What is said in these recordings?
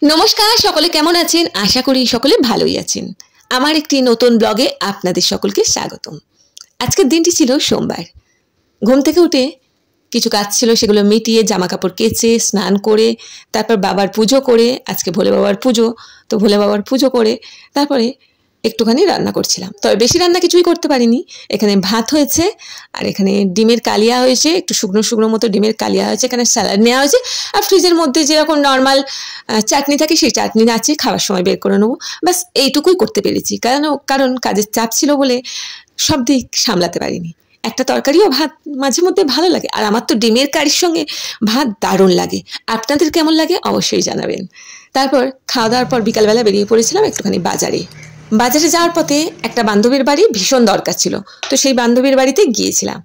নমস্কার, সকলে কেমন আছেন? আশা করি সকলে ভালোই আছেন। আমার একটি নতুন ব্লগে আপনাদের সকলকে স্বাগতম। আজকের দিনটি ছিল সোমবার। ঘুম থেকে উঠে কিছু কাজ ছিল, সেগুলো মিটিয়ে জামা কাপড় কেচে স্নান করে তারপর বাবার পুজো করে, আজকে ভোলে বাবার পুজো, তো ভোলে বাবার পুজো করে তারপরে একটুখানি রান্না করছিলাম। তবে বেশি রান্না কিছুই করতে পারিনি। এখানে ভাত হয়েছে, আর এখানে ডিমের কালিয়া হয়েছে, একটু শুকনো শুকনো মতো ডিমের কালিয়া হয়েছে, এখানে স্যালাড নেওয়া হয়েছে, আর ফ্রিজের মধ্যে যেরকম নর্মাল চাটনি থাকে সেই চাটনি আছে, খাওয়ার সময় বের করে নেবো। ব্যাস এইটুকুই করতে পেরেছি, কারণ কাজের চাপ ছিল বলে সব দিক সামলাতে পারিনি। একটা তরকারিও ভাত মাঝে মধ্যে ভালো লাগে, আর আমার তো ডিমের কারির সঙ্গে ভাত দারুণ লাগে। আপনাদের কেমন লাগে অবশ্যই জানাবেন। তারপর খাওয়া দাওয়ার পর বিকালবেলা বেরিয়ে পড়েছিলাম একটুখানি বাজারে যাওয়ার পথে একটা বান্ধবীর বাড়ি ভীষণ দরকার ছিল, তো সেই বান্ধবীর বাড়িতে গিয়েছিলাম।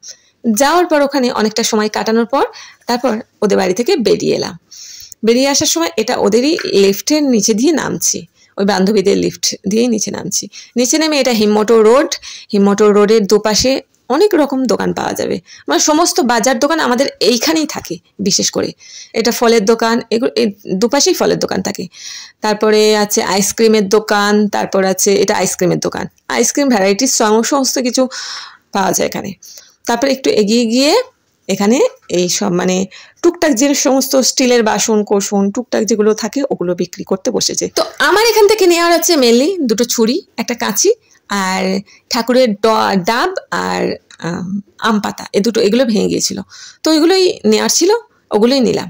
যাওয়ার পর ওখানে অনেকটা সময় কাটানোর পর তারপর ওদের বাড়ি থেকে বেরিয়ে এলাম। বেরিয়ে আসার সময় এটা ওদেরই লিফটের নিচে দিয়ে নামছি, ওই বান্ধবীদের লিফট দিয়েই নিচে নামছি। নিচে নেমে এটা হিমমোটর রোডের দুপাশে অনেক রকম দোকান পাওয়া যাবে, মানে সমস্ত বাজার দোকান আমাদের এইখানেই থাকে। বিশেষ করে এটা ফলের দোকান, এগুলো দুপাশেই ফলের দোকান থাকে। তারপরে আছে আইসক্রিমের দোকান, তারপর আছে এটা আইসক্রিমের দোকান, আইসক্রিম ভ্যারাইটিস সমস্ত কিছু পাওয়া যায় এখানে। তারপরে একটু এগিয়ে গিয়ে এখানে এই সব মানে টুকটাক যে সমস্ত স্টিলের বাসন কোসন টুকটাক যেগুলো থাকে ওগুলো বিক্রি করতে বসেছে। তো আমার এখান থেকে নেওয়ার আছে মেনলি দুটো ছুরি, একটা কাঁচি, আর ঠাকুরের ডাব আর আম পাতা, এগুলো ভেঙে গিয়েছিল, তো ওইগুলোই নেওয়ার ছিল, ওগুলোই নিলাম।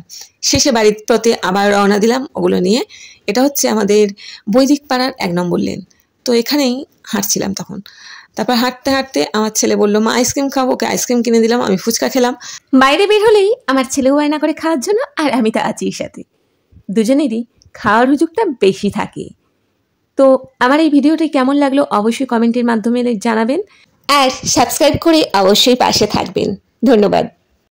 শেষে বাড়ির পথে আবার রওনা দিলাম ওগুলো নিয়ে। এটা হচ্ছে আমাদের বৈদিক পাড়ার 1 নম্বর লেন, তো এখানেই হাঁটছিলাম তখন। তারপর হাঁটতে হাঁটতে আমার ছেলে বললো, মা আইসক্রিম খাবো, ওকে আইসক্রিম কিনে দিলাম, আমি ফুচকা খেলাম। বাইরে বের হলেই আমার ছেলেও বায়না করে খাওয়ার জন্য, আর আমি তো আছি সাথে। দুজনেরই খাওয়ার হুজুগটা বেশি থাকে। তো আমার এই ভিডিওটি কেমন লাগলো অবশ্যই কমেন্টের মাধ্যমে জানাবেন, আর সাবস্ক্রাইব করে অবশ্যই পাশে থাকবেন। ধন্যবাদ।